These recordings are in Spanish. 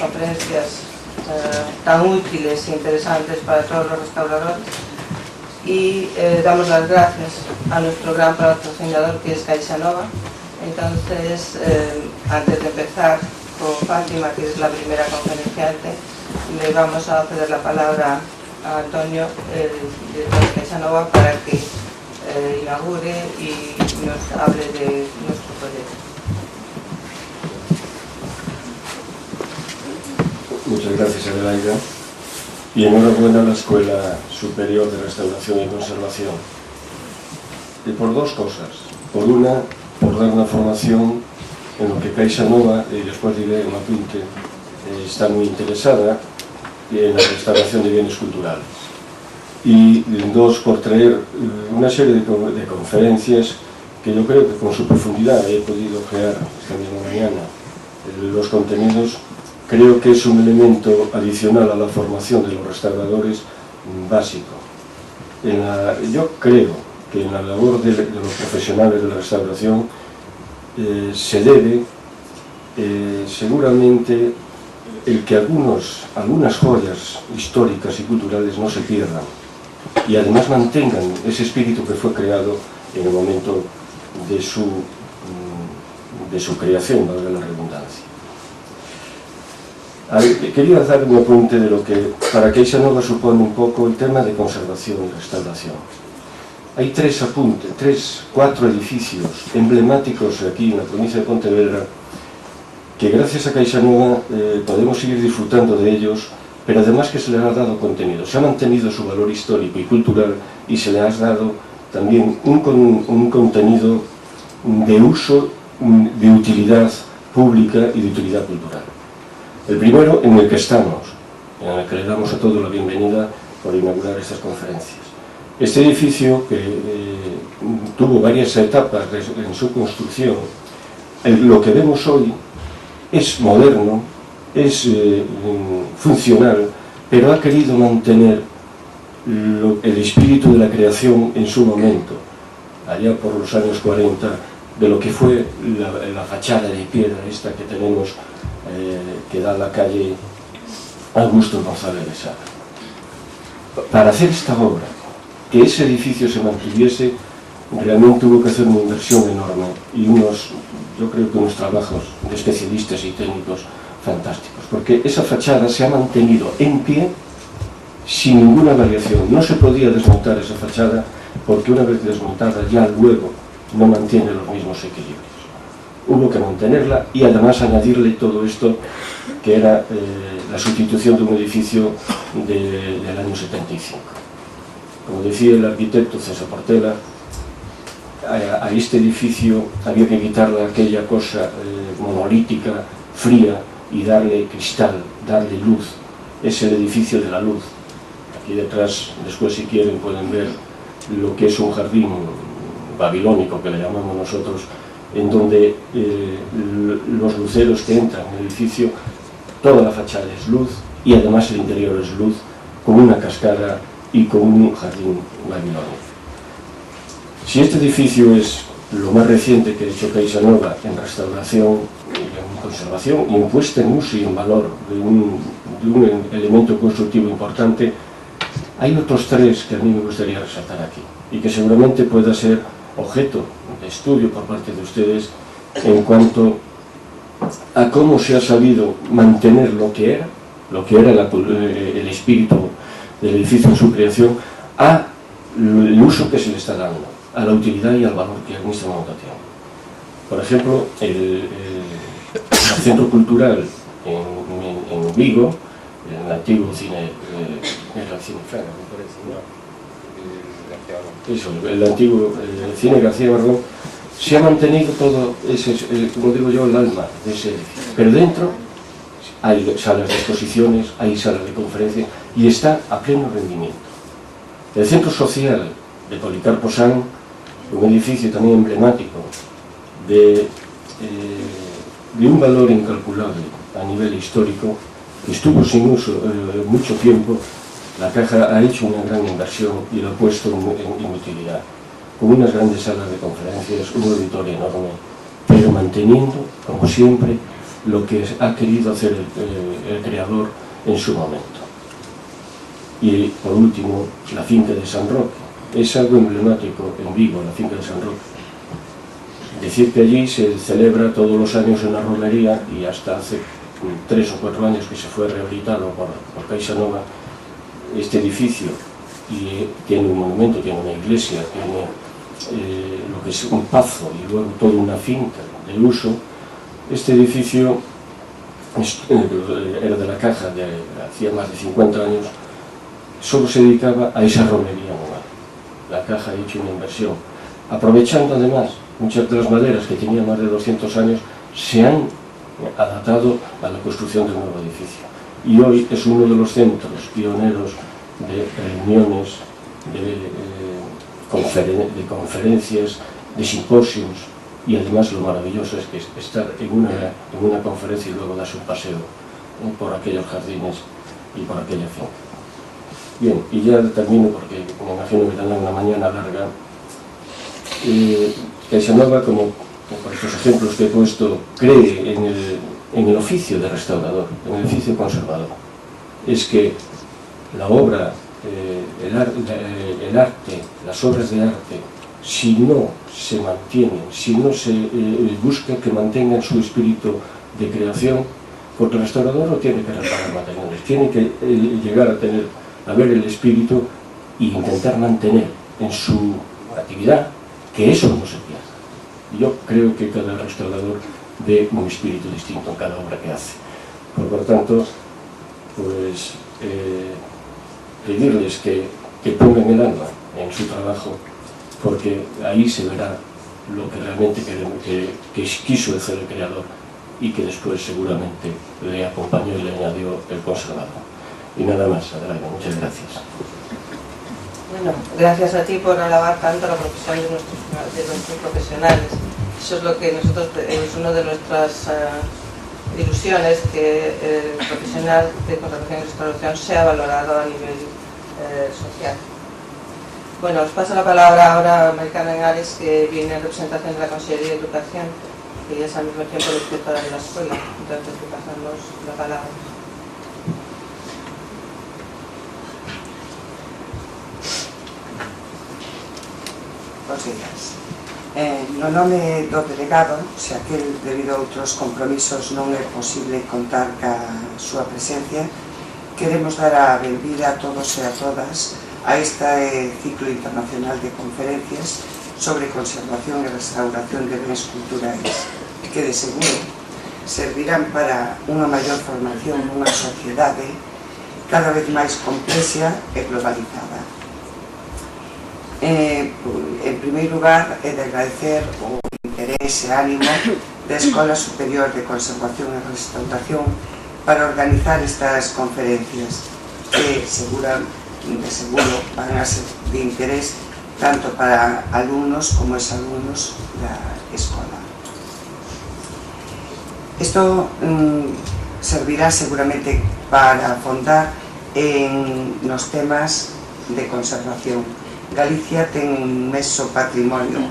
conferencias tan útiles e interesantes para todos los restauradores, y damos las gracias a nuestro gran patrocinador, que es CaixaNova. Entonces, antes de empezar con Fátima, que es la primera conferenciante, le vamos a ceder la palabra a Antonio, el director de CaixaNova, para que inaugure y nos hable de nuestro proyecto. Muchas gracias, Adelaida, y enhorabuena a la Escuela Superior de Restauración y Conservación. Y por dos cosas. Por una, por dar una formación en lo que CaixaNova, y después diré un apunte, está muy interesada en la restauración de bienes culturales. Y dos, por traer una serie de conferencias que yo creo que con su profundidad he podido crear esta misma mañana. Los contenidos creo que es un elemento adicional a la formación de los restauradores básico. Yo creo que en la labor de los profesionales de la restauración se debe seguramente el que algunas joyas históricas y culturales no se pierdan y además mantengan ese espíritu que fue creado en el momento de su creación, valga la redundancia. Quería dar un apunte de lo que para CaixaNova supone un poco el tema de conservación y restauración. Hay cuatro edificios emblemáticos aquí en la provincia de Pontevedra que gracias a CaixaNova podemos seguir disfrutando de ellos, pero además que se les ha dado contenido. Se ha mantenido su valor histórico y cultural y se les ha dado también un contenido de uso, de utilidad pública y de utilidad cultural. El primero, en el que estamos, en el que le damos a todos la bienvenida por inaugurar estas conferencias. Este edificio, que tuvo varias etapas en su construcción, lo que vemos hoy es moderno, es funcional, pero ha querido mantener el espíritu de la creación en su momento, allá por los años 40, de lo que fue la fachada de piedra esta que tenemos, que da a la calle Augusto González de Sada. Para hacer esta obra, que ese edificio se mantuviese, realmente hubo que hacer una inversión enorme y yo creo que unos trabajos de especialistas y técnicos fantásticos, porque esa fachada se ha mantenido en pie sin ninguna variación. No se podía desmontar esa fachada porque una vez desmontada ya luego no mantiene los mismos equilibrios. Hubo que mantenerla y además añadirle todo esto que era la sustitución de un edificio del año 75. Como decía el arquitecto César Portela, a este edificio había que quitarle aquella cosa monolítica, fría, y darle cristal, darle luz. Es el edificio de la luz. Aquí detrás, después si quieren, pueden ver lo que es un jardín babilónico, que le llamamos nosotros, en donde los luceros que entran en el edificio, toda la fachada es luz y además el interior es luz, con una cascada y con un jardín babilónico. Si este edificio es lo más reciente que ha hecho CaixaNova en restauración y en conservación y en puesta en uso y en valor de un elemento constructivo importante, hay otros tres que a mí me gustaría resaltar aquí y que seguramente pueda ser objeto de estudio por parte de ustedes en cuanto a cómo se ha sabido mantener lo que era el espíritu del edificio en su creación, a el uso que se le está dando, a la utilidad y al valor que en este momento tiene. Por ejemplo, el Centro Cultural en Vigo, el antiguo cine, era el Cine Fraga, me parece, ¿no? Eso, el antiguo cine García Barbón, se ha mantenido todo ese, como digo yo, el alma de ese edificio. Pero dentro hay salas de exposiciones, hay salas de conferencias y está a pleno rendimiento. El Centro Social de Policarpo Sanz, un edificio también emblemático de un valor incalculable a nivel histórico, que estuvo sin uso mucho tiempo. La Caja ha hecho una gran inversión y lo ha puesto en utilidad, con unas grandes salas de conferencias, un auditorio enorme, pero manteniendo, como siempre, lo que ha querido hacer el creador en su momento. Y por último, la finca de San Roque. Es algo emblemático en Vigo, la finca de San Roque. Decir que allí se celebra todos los años una romería, y hasta hace 3 o 4 años que se fue rehabilitado por Caixa Nova este edificio, y tiene un monumento, tiene una iglesia, tiene lo que es un pazo y luego toda una finca de uso. Este edificio era de la Caja de hacía más de 50 años, solo se dedicaba a esa romería anual. La Caja ha hecho una inversión, aprovechando además muchas de las maderas que tenían más de 200 años, se han adaptado a la construcción del nuevo edificio. Y hoy es uno de los centros pioneros de reuniones, de conferencias, de simposios, y además lo maravilloso es que estar en una conferencia y luego darse un paseo por aquellos jardines y por aquella finca. Bien, y ya termino porque me imagino que tendrán una mañana larga. Caixa Nova, como por estos ejemplos que he puesto, cree en el oficio de restaurador, en el oficio conservador. Es que la obra, el arte, las obras de arte, si no se mantienen, si no se busca que mantengan su espíritu de creación, porque el restaurador no tiene que reparar materiales, tiene que llegar a ver el espíritu e intentar mantener en su actividad que eso no se pierda. Yo creo que cada restaurador ve un espíritu distinto en cada obra que hace. Por lo tanto, pues pedirles que pongan el alma en su trabajo, porque ahí se verá lo que realmente que quiso hacer el creador y que después seguramente le acompañó y le añadió el conservador. Y nada más, Adelaida, muchas gracias. Bueno, gracias a ti por alabar tanto la profesión de nuestros profesionales. Eso es lo que nosotros, es una de nuestras ilusiones, que el profesional de conservación y restauración sea valorado a nivel social. Bueno, os paso la palabra ahora a Maricana Henares, que viene en representación de la Consellería de Educación, que es al mismo tiempo directora de la escuela. Entonces, le pasamos la palabra. Bos días. No nome do delegado, se aquel debido a outros compromisos non é posible contar ca súa presencia, queremos dar a benvida a todos e a todas a este ciclo internacional de conferencias sobre conservación e restauración de bens culturais, que de seguro servirán para unha maior formación nunha sociedade cada vez máis complexa e globalizada. En primeiro lugar, é de agradecer o interés e ánimo da Escola Superior de Conservación e Restauración para organizar estas conferencias, que de seguro van a ser de interés tanto para alumnos como exalumnos da escola. Isto servirá seguramente para afondar nos temas de conservación. Galicia ten un inmenso patrimonio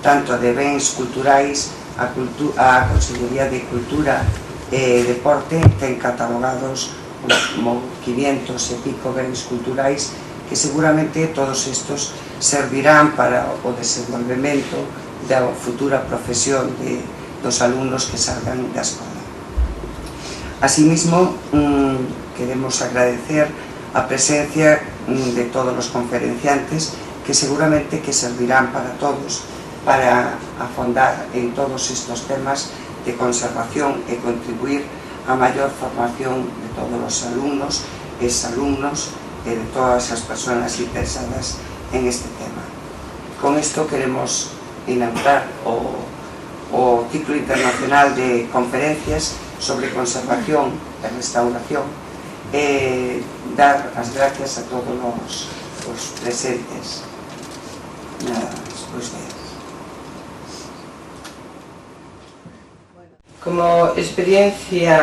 tanto de bens culturais. A Consellería de Cultura e Deporte ten catalogados como 500 e pico bens culturais, que seguramente todos estos servirán para o desenvolvemento da futura profesión dos alumnos que salgan da escola. Asimismo, queremos agradecer a presencia de todos os conferenciantes, que seguramente que servirán para todos, para afondar en todos estos temas de conservación e contribuir a maior formación de todos os alumnos, exalumnos e de todas as persoas interesadas en este tema. Con isto queremos inaugurar o ciclo internacional de conferencias sobre conservación e restauración, e dar as gracias a todos os presentes. Nada máis, pois veas. Como experiencia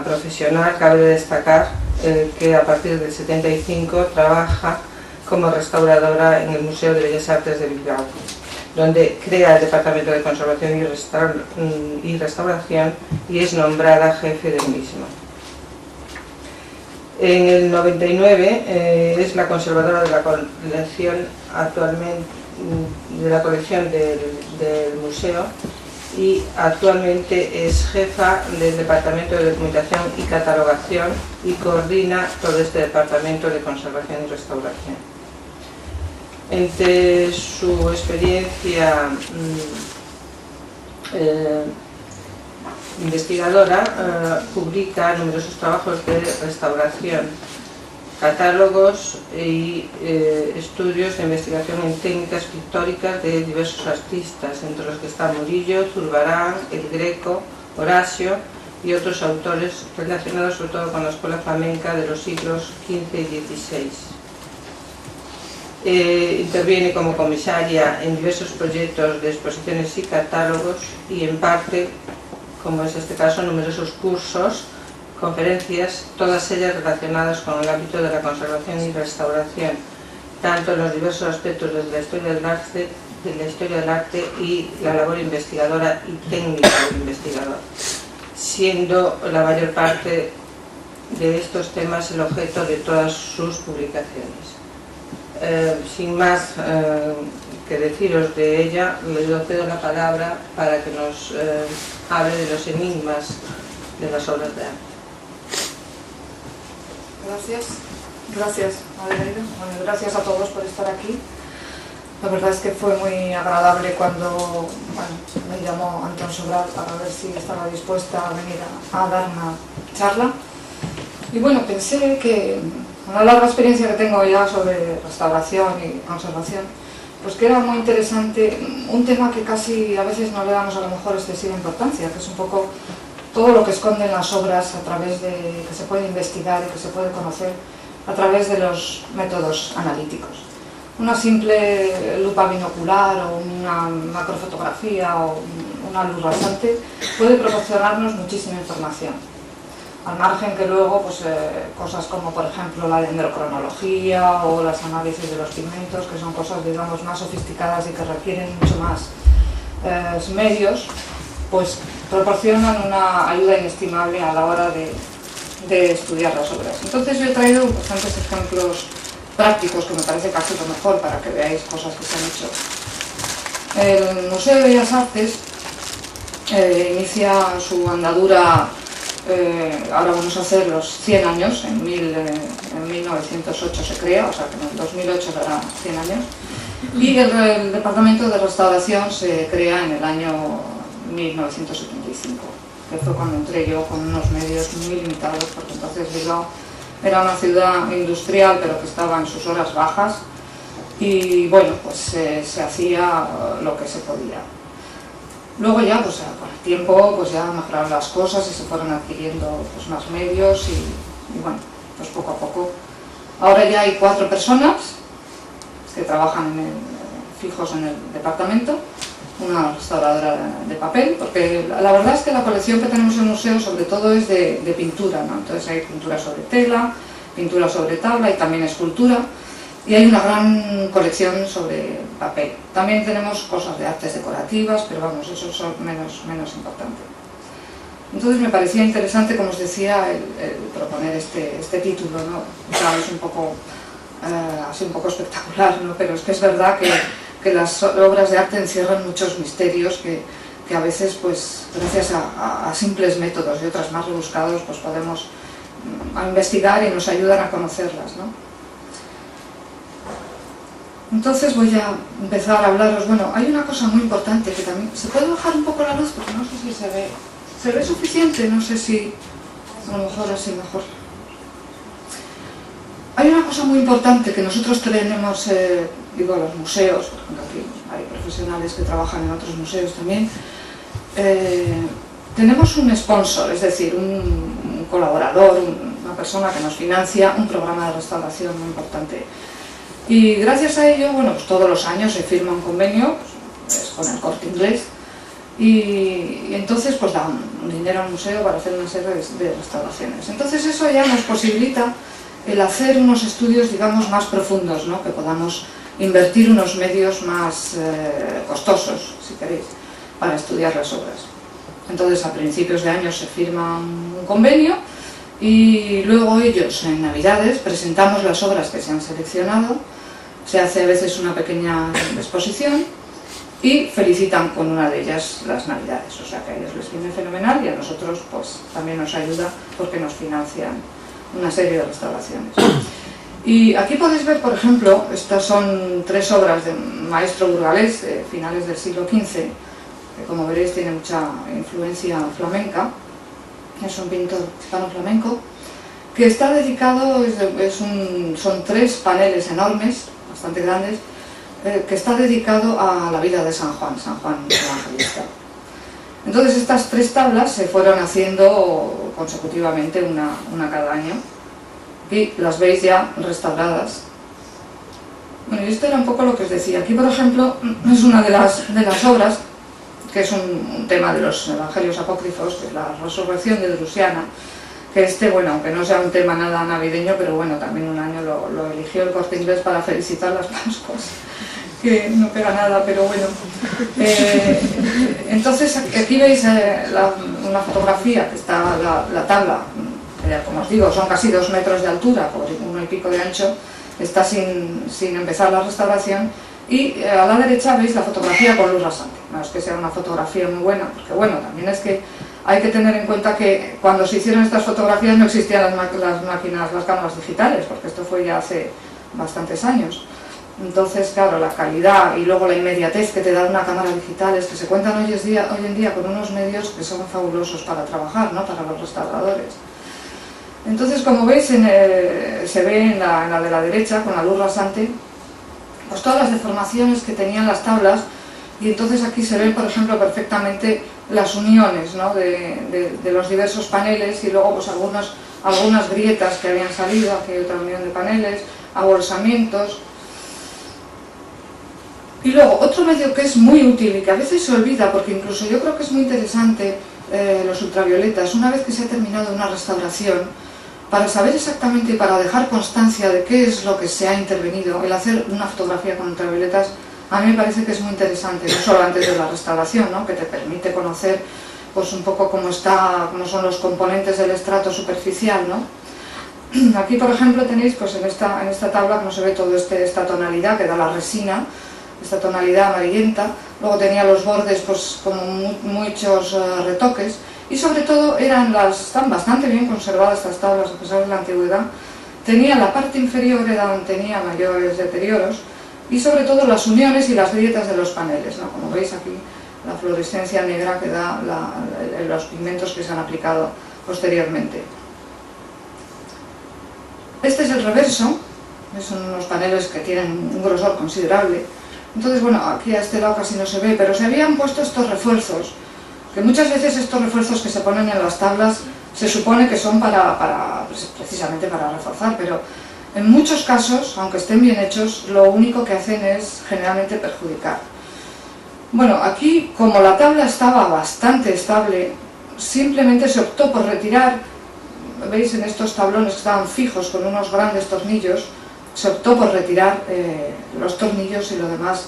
profesional, cabe destacar que a partir del 75 trabaja como restauradora en el Museo de Bellas Artes de Bilbao. donde crea el Departamento de Conservación y Restauración y es nombrada jefe del mismo. En el 99 es la conservadora de la colección actualmente del museo y actualmente es jefa del Departamento de Documentación y Catalogación y coordina todo este Departamento de Conservación y Restauración. Entre su experiencia investigadora, publica numerosos trabajos de restauración, catálogos y estudios de investigación en técnicas pictóricas de diversos artistas, entre los que están Murillo, Zurbarán, El Greco, Horacio y otros autores relacionados sobre todo con la escuela flamenca de los siglos XV y XVI. Interviene como comisaria en diversos proyectos de exposiciones y catálogos y en parte, como es este caso, numerosos cursos, conferencias, todas ellas relacionadas con el ámbito de la conservación y restauración, tanto en los diversos aspectos de la historia del arte y la labor investigadora y técnica del investigador, siendo la mayor parte de estos temas el objeto de todas sus publicaciones. Sin más que deciros de ella, le cedo la palabra para que nos hable de los enigmas de las obras de arte. Gracias, Adelaide. Bueno, gracias a todos por estar aquí. La verdad es que fue muy agradable cuando me llamó Antón Sobral para ver si estaba dispuesta a venir a dar una charla. Y bueno, pensé que una larga experiencia que tengo ya sobre restauración y conservación, pues que era muy interesante, un tema que casi a veces no le damos a lo mejor excesiva importancia, que es un poco todo lo que esconden las obras a través de que se puede investigar y que se puede conocer a través de los métodos analíticos. Una simple lupa binocular o una macrofotografía o una luz rasante puede proporcionarnos muchísima información. Al margen que luego cosas como por ejemplo la dendrocronología o los análisis de los pigmentos, que son cosas digamos más sofisticadas y que requieren mucho más medios, pues proporcionan una ayuda inestimable a la hora de estudiar las obras. Entonces yo he traído bastantes ejemplos prácticos que me parece casi lo mejor para que veáis cosas que se han hecho. El Museo de Bellas Artes inicia su andadura, ahora vamos a hacer los 100 años, en 1908 se crea, o sea que en el 2008 dará 100 años, y el Departamento de Restauración se crea en el año 1975, que fue cuando entré yo con unos medios muy limitados, porque entonces Bilbao era una ciudad industrial pero que estaba en sus horas bajas y bueno, pues se hacía lo que se podía. Luego ya, pues con el tiempo, pues ya mejoraron las cosas y se fueron adquiriendo pues, más medios y bueno, pues poco a poco. Ahora ya hay 4 personas que trabajan fijos en el departamento, una restauradora de papel, porque la verdad es que la colección que tenemos en el museo sobre todo es de pintura, ¿no? Entonces hay pintura sobre tela, pintura sobre tabla y también escultura, y hay una gran colección sobre papel. También tenemos cosas de artes decorativas, pero vamos, eso es menos importante. Entonces me parecía interesante, como os decía, el proponer este título, ¿no? O sea, es un poco, así un poco espectacular, ¿no? Pero es que es verdad que las obras de arte encierran muchos misterios que a veces, pues, gracias a simples métodos y otras más rebuscados, pues podemos investigar y nos ayudan a conocerlas, ¿no? Entonces voy a empezar a hablaros. Bueno, hay una cosa muy importante que también... ¿Se puede bajar un poco la luz? Porque no sé si se ve... ¿Se ve suficiente? No sé si... A lo mejor así mejor. Hay una cosa muy importante que nosotros tenemos, digo, los museos, por ejemplo, aquí hay profesionales que trabajan en otros museos también. Tenemos un sponsor, es decir, un colaborador, una persona que nos financia un programa de restauración muy importante. Y gracias a ello, bueno, pues todos los años se firma un convenio pues, con el Corte Inglés y entonces pues dan dinero al museo para hacer una serie de restauraciones. Entonces eso ya nos posibilita el hacer unos estudios, digamos, más profundos, ¿no? Que podamos invertir unos medios más costosos, si queréis, para estudiar las obras. Entonces, a principios de año se firma un convenio y luego ellos, en Navidades, presentamos las obras que se han seleccionado, se hace a veces una pequeña exposición y felicitan con una de ellas las Navidades. O sea que a ellos les viene fenomenal y a nosotros pues también nos ayuda porque nos financian una serie de restauraciones. Y aquí podéis ver, por ejemplo, estas son 3 obras de un maestro burgalés de finales del siglo XV, que como veréis tiene mucha influencia flamenca, es un pintor hispano-flamenco, que está dedicado, son 3 paneles enormes, bastante grandes, que está dedicado a la vida de San Juan Evangelista. Entonces estas 3 tablas se fueron haciendo consecutivamente, una cada año, y las veis ya restauradas. Bueno, y esto era un poco lo que os decía. Aquí, por ejemplo, es una de las obras, que es un tema de los evangelios apócrifos, que es la resurrección de Drusiana, que bueno, aunque no sea un tema nada navideño, pero bueno, también un año lo eligió el Corte Inglés para felicitar las Pascuas, que no pega nada, pero bueno. Entonces aquí veis una fotografía que está la tabla, como os digo, son casi 2 metros de altura por 1 y pico de ancho, está sin empezar la restauración, y a la derecha veis la fotografía con luz rasante. No es que sea una fotografía muy buena, porque bueno, también es que hay que tener en cuenta que cuando se hicieron estas fotografías no existían las cámaras digitales, porque esto fue ya hace bastantes años. Entonces, claro, la calidad y luego la inmediatez que te da una cámara digital es que se cuentan hoy en día con unos medios que son fabulosos para trabajar, ¿no?, para los restauradores. Entonces, como veis, se ve en la de la derecha, con la luz rasante, pues todas las deformaciones que tenían las tablas, y entonces aquí se ven, por ejemplo, perfectamente las uniones, ¿no?, de los diversos paneles, y luego pues algunas grietas que habían salido, aquí hay otra unión de paneles, abolsamientos. Y luego, otro medio que es muy útil y que a veces se olvida, porque incluso yo creo que es muy interesante, los ultravioletas, una vez que se ha terminado una restauración, para saber exactamente y para dejar constancia de qué es lo que se ha intervenido, el hacer una fotografía con ultravioletas, a mí me parece que es muy interesante, no solo antes de la restauración, ¿no?, que te permite conocer pues un poco cómo son los componentes del estrato superficial, ¿no? Aquí, por ejemplo, tenéis pues en esta tabla que no se ve toda esta tonalidad que da la resina, esta tonalidad amarillenta. Luego tenía los bordes pues como muchos retoques, y sobre todo están bastante bien conservadas estas tablas a pesar de la antigüedad. Tenía la parte inferior era donde tenía mayores deterioros, y sobre todo las uniones y las grietas de los paneles, ¿no? Como veis aquí, la fluorescencia negra que da los pigmentos que se han aplicado posteriormente. Este es el reverso, son unos paneles que tienen un grosor considerable. Entonces, bueno, aquí a este lado casi no se ve, pero se habían puesto estos refuerzos, que muchas veces estos refuerzos que se ponen en las tablas se supone que son precisamente para reforzar, pero en muchos casos, aunque estén bien hechos, lo único que hacen es generalmente perjudicar. Bueno, aquí, como la tabla estaba bastante estable, simplemente se optó por retirar, veis en estos tablones que estaban fijos con unos grandes tornillos, se optó por retirar los tornillos, y lo demás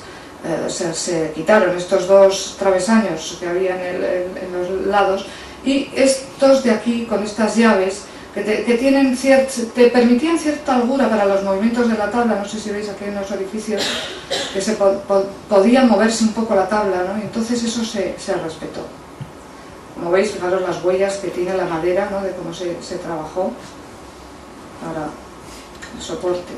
se quitaron estos 2 travesaños que había en los lados, y estos de aquí con estas llaves que te permitían cierta holgura para los movimientos de la tabla. No sé si veis aquí en los orificios que podía moverse un poco la tabla, ¿no? Y entonces eso se respetó. Como veis, fijaros las huellas que tiene la madera, ¿no?, de cómo se trabajó para el soporte.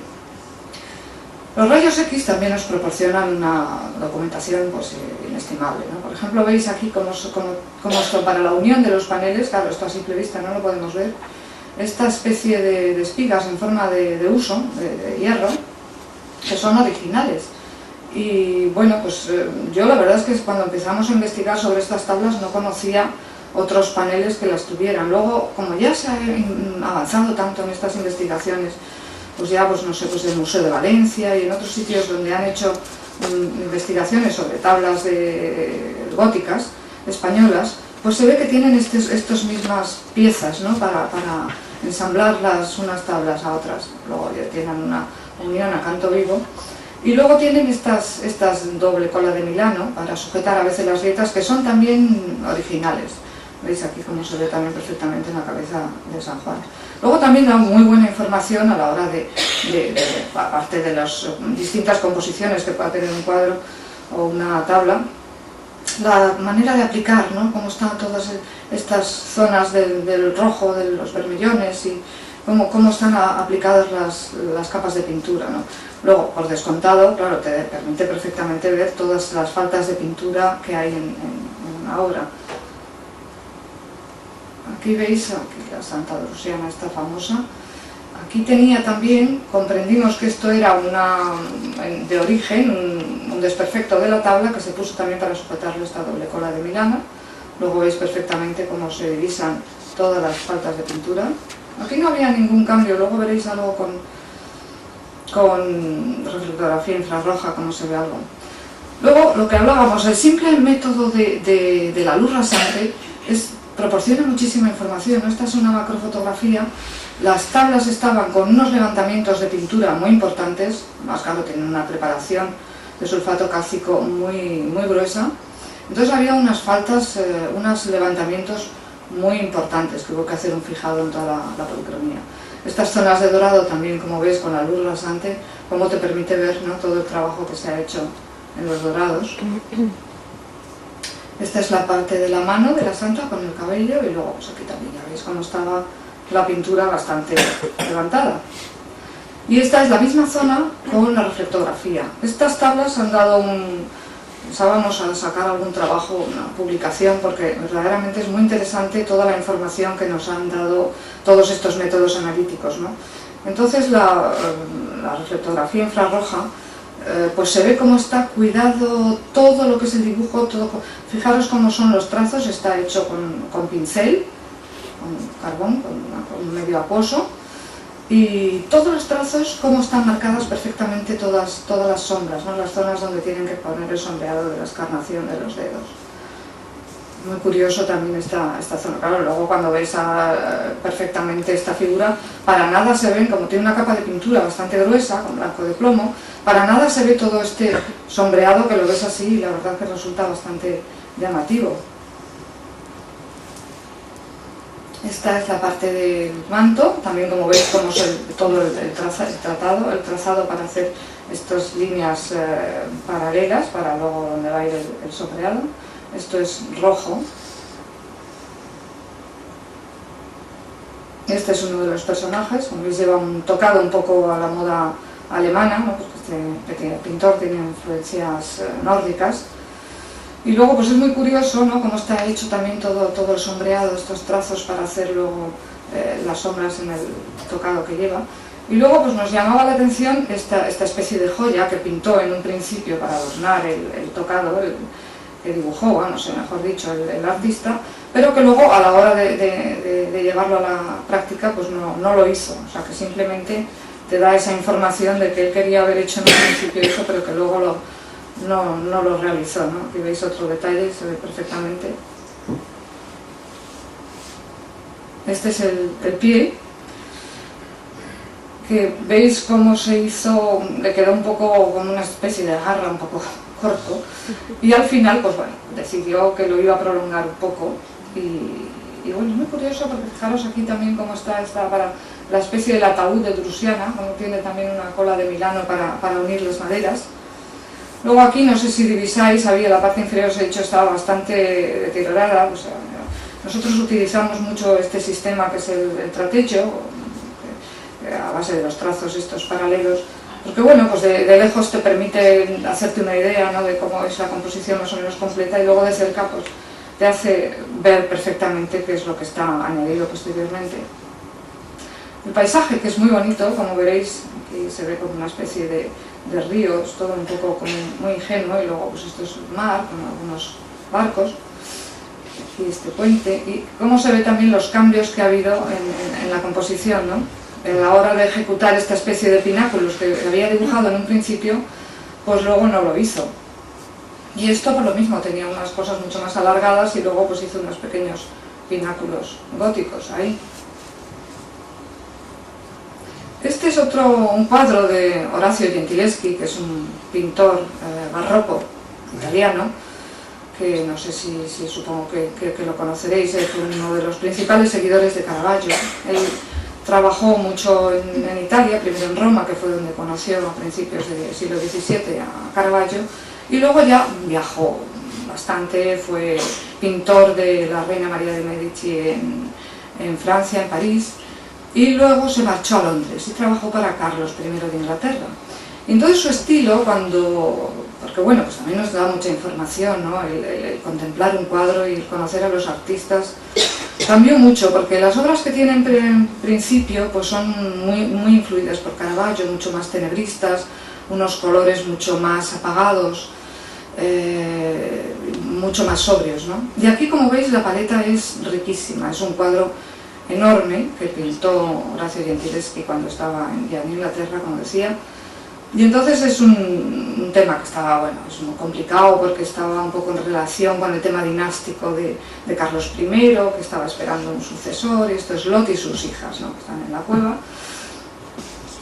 Los rayos X también nos proporcionan una documentación pues, inestimable, ¿no? Por ejemplo, veis aquí cómo esto para la unión de los paneles, claro, esto a simple vista no lo podemos ver, esta especie de espigas en forma de huso, de hierro, que son originales. Y bueno, pues yo la verdad es que cuando empezamos a investigar sobre estas tablas no conocía otros paneles que las tuvieran. Luego, como ya se ha avanzado tanto en estas investigaciones, pues ya, pues no sé, pues del Museo de Valencia y en otros sitios donde han hecho investigaciones sobre tablas góticas españolas, pues se ve que tienen estas mismas piezas, ¿no?, para ensamblar unas tablas a otras. Luego ya tienen una unión a canto vivo. Y luego tienen estas doble cola de Milano para sujetar a veces las grietas, que son también originales. Veis aquí cómo se ve también perfectamente en la cabeza de San Juan. Luego también da muy buena información a la hora aparte de las distintas composiciones que pueda tener un cuadro o una tabla, la manera de aplicar, ¿no? Cómo están todas estas zonas del rojo, de los vermellones y cómo están aplicadas las capas de pintura, ¿no? Luego, por descontado, claro, te permite perfectamente ver todas las faltas de pintura que hay en una obra. Aquí veis la Santa Drusiana, esta famosa. Aquí tenía también, comprendimos que esto era de origen, un desperfecto de la tabla que se puso también para sujetarle esta doble cola de Milano. Luego veis perfectamente cómo se divisan todas las faltas de pintura. Aquí no había ningún cambio, luego veréis algo con reflectografía infrarroja, cómo se ve algo. Luego, lo que hablábamos, el simple método de la luz rasante proporciona muchísima información, ¿no? Esta es una macrofotografía. Las tablas estaban con unos levantamientos de pintura muy importantes, más claro, tienen una preparación de sulfato cálcico muy gruesa. Entonces había unas faltas, unos levantamientos muy importantes, que hubo que hacer un fijado en toda la policromía. Estas zonas de dorado también, como ves, con la luz rasante, cómo te permite ver, ¿no?, todo el trabajo que se ha hecho en los dorados. Esta es la parte de la mano de la santa con el cabello y luego pues aquí también ya veis cómo estaba la pintura bastante levantada. Y esta es la misma zona con la reflectografía. Estas tablas han dado pensábamos a sacar algún trabajo, una publicación, porque verdaderamente es muy interesante toda la información que nos han dado todos estos métodos analíticos, ¿no? Entonces la reflectografía infrarroja, pues se ve cómo está cuidado todo lo que es el dibujo, fijaros cómo son los trazos, está hecho con pincel, con carbón, con un medio acuoso, y todos los trazos cómo están marcadas perfectamente todas las sombras, ¿no?, las zonas donde tienen que poner el sombreado de la escarnación de los dedos. Muy curioso también esta zona. Claro, luego cuando ves perfectamente esta figura, para nada se ven, como tiene una capa de pintura bastante gruesa, con blanco de plomo, para nada se ve todo este sombreado que lo ves así y la verdad que resulta bastante llamativo. Esta es la parte del manto, también como veis cómo es todo el trazado para hacer estas líneas paralelas para luego donde va a ir el sombreado. Esto es rojo. Este es uno de los personajes, como veis lleva un tocado un poco a la moda alemana, ¿no?, porque este pintor tiene influencias nórdicas. Y luego pues es muy curioso, ¿no?, cómo está hecho también todo el sombreado, estos trazos para hacer luego las sombras en el tocado que lleva. Y luego pues nos llamaba la atención esta especie de joya que pintó en un principio para adornar el tocado, que dibujó, bueno, no sé, mejor dicho, el artista, pero que luego a la hora de llevarlo a la práctica pues no lo hizo, o sea que simplemente te da esa información de que él quería haber hecho en un principio eso, pero que luego no lo realizó, ¿no? Aquí veis otro detalle, se ve perfectamente. Este es el pie, que veis cómo se hizo, le quedó un poco como una especie de garra un poco corto, y al final pues bueno, decidió que lo iba a prolongar un poco y bueno, es muy curioso porque fijaros aquí también cómo está para la especie del ataúd de Drusiana, como tiene también una cola de Milano para unir las maderas. Luego aquí, no sé si divisáis, la parte inferior, os he dicho, estaba bastante deteriorada, o sea, nosotros utilizamos mucho este sistema que es el tratecho, a base de los trazos estos paralelos, porque bueno, pues de lejos te permite hacerte una idea, ¿no?, de cómo es la composición más o menos completa, y luego de cerca pues te hace ver perfectamente qué es lo que está añadido posteriormente. El paisaje, que es muy bonito, como veréis, aquí se ve como una especie de ríos, todo un poco como muy ingenuo, y luego pues esto es el mar con algunos barcos, aquí este puente, y cómo se ve también los cambios que ha habido en la composición, ¿no?, a la hora de ejecutar esta especie de pináculos que había dibujado en un principio, pues luego no lo hizo. Y esto por lo mismo, tenía unas cosas mucho más alargadas y luego pues hizo unos pequeños pináculos góticos ahí. Este este es un cuadro de Orazio Gentileschi, que es un pintor barroco italiano, que no sé si supongo que lo conoceréis, es uno de los principales seguidores de Caravaggio. Él trabajó mucho en Italia, primero en Roma, que fue donde conoció a principios del siglo XVII a Caravaggio, y luego ya viajó bastante, fue pintor de la reina María de Medici en Francia, en París, y luego se marchó a Londres y trabajó para Carlos I de Inglaterra. Y entonces su estilo, porque bueno, pues también nos da mucha información, ¿no? El contemplar un cuadro y conocer a los artistas, cambió mucho, porque las obras que tienen en principio pues son muy influidas por Caravaggio, mucho más tenebristas, unos colores mucho más apagados, mucho más sobrios, ¿no? Y aquí, como veis, la paleta es riquísima, es un cuadro enorme que pintó Orazio Gentileschi cuando estaba ya en Inglaterra, como decía. Y entonces es un tema que estaba, bueno, es muy complicado porque estaba un poco en relación con el tema dinástico de Carlos I, que estaba esperando un sucesor, y esto es Lot y sus hijas, ¿no?, que están en la cueva.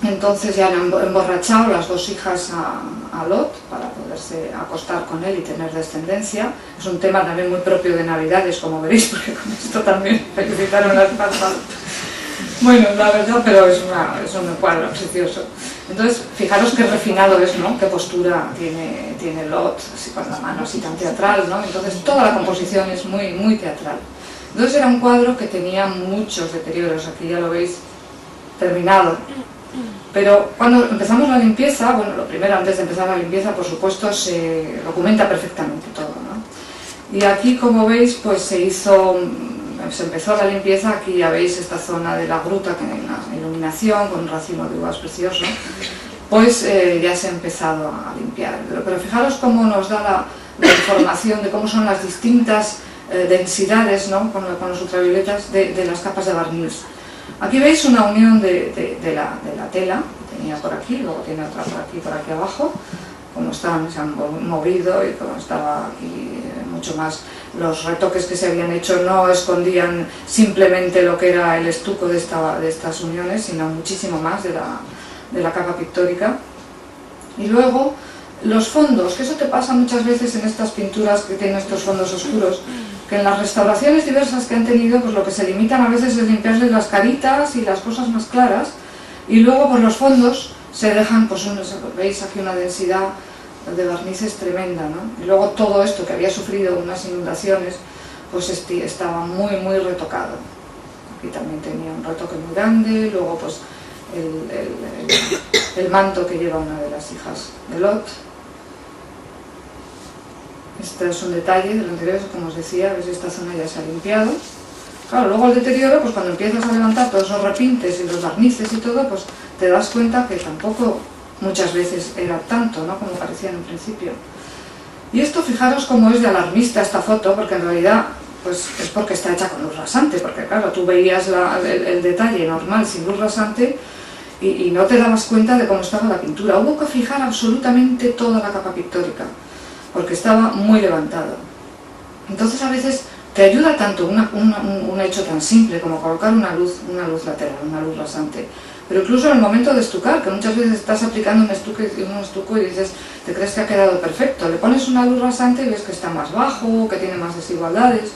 Entonces ya han emborrachado las dos hijas a Lot para poderse acostar con él y tener descendencia. Es un tema también muy propio de Navidades, como veréis, porque con esto también felicitaron las patas. Bueno, la verdad, pero es un cuadro precioso. Entonces, fijaros qué refinado es, ¿no? Qué postura tiene Lot, así con la mano así tan teatral, ¿no? Entonces toda la composición es muy teatral. Entonces era un cuadro que tenía muchos deterioros, aquí ya lo veis terminado. Pero cuando empezamos la limpieza, bueno, lo primero, antes de empezar la limpieza, por supuesto, se documenta perfectamente todo, ¿no? Y aquí, como veis, pues se empezó la limpieza. Aquí ya veis esta zona de la gruta, que hay una iluminación con un racimo de uvas precioso, pues ya se ha empezado a limpiar. Pero fijaros cómo nos da la información de cómo son las distintas densidades, ¿no?, con los ultravioletas de las capas de barniz. Aquí veis una unión de la tela, que tenía por aquí, luego tiene otra por aquí abajo, como se han movido y como estaba aquí mucho más. Los retoques que se habían hecho no escondían simplemente lo que era el estuco de estas uniones, sino muchísimo más de la capa pictórica. Y luego los fondos, que eso te pasa muchas veces en estas pinturas que tienen estos fondos oscuros, que en las restauraciones diversas que han tenido, pues lo que se limitan a veces es limpiarles las caritas y las cosas más claras, y luego por los fondos se dejan, pues veis aquí una densidad de barnices tremenda, ¿no? Y luego todo esto que había sufrido unas inundaciones, pues estaba muy retocado. Aquí también tenía un retoque muy grande, luego pues el manto que lleva una de las hijas de Lot. Este es un detalle del anterior, como os decía, ves, esta zona ya se ha limpiado. Claro, luego el deterioro, pues cuando empiezas a levantar todos esos repintes y los barnices y todo, pues te das cuenta que tampoco muchas veces era tanto, ¿no?, como parecía en un principio. Y esto, fijaros cómo es de alarmista esta foto, porque en realidad pues es porque está hecha con luz rasante, porque claro, tú veías el detalle normal sin luz rasante y no te dabas cuenta de cómo estaba la pintura. Hubo que fijar absolutamente toda la capa pictórica, porque estaba muy levantado. Entonces a veces te ayuda tanto un hecho tan simple como colocar una luz lateral, una luz rasante. Pero incluso en el momento de estucar, que muchas veces estás aplicando un estuco y dices, te crees que ha quedado perfecto, le pones una luz rasante y ves que está más bajo, que tiene más desigualdades.